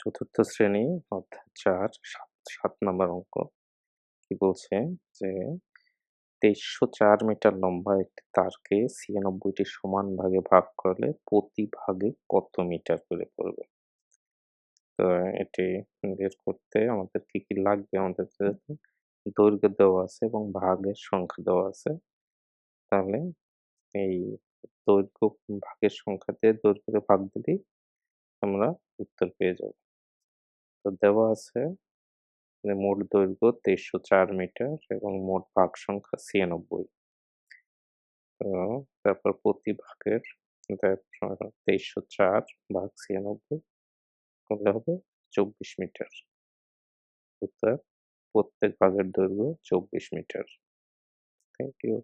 চতুর্থ শ্রেণী অধ্যায় ৪ ৭ নাম্বার অঙ্ক। কি বলছে যে ২৩০৪ মিটার লম্বা একটি তারকে ৯৬ টি সমান ভাগে ভাগ করলে প্রতি ভাগে কত মিটার করে পড়বে? তো এটি বের করতে আমাদের কি লাগবে? আমাদের যে দৈর্ঘ্য দেওয়া আছে এবং ভাগের সংখ্যা দেওয়া আছে। তাহলে এই দৈর্ঘ্য ভাগের সংখ্যা দিয়ে দৈর্ঘ্যকে ভাগ দিলেই আমরা উত্তর পেয়ে যাব। তো দেওয়া আছে যে মোট দৈর্ঘ্য ২৩০৪ মিটার এবং মোট ভাগ সংখ্যা ৯৬। তো তারপর প্রতি ভাগের ২৩০৪ ভাগ ৯৬ করলে হবে ২৪ মিটার। অর্থাৎ প্রত্যেক ভাগের দৈর্ঘ্য ২৪ মিটার। Thank you.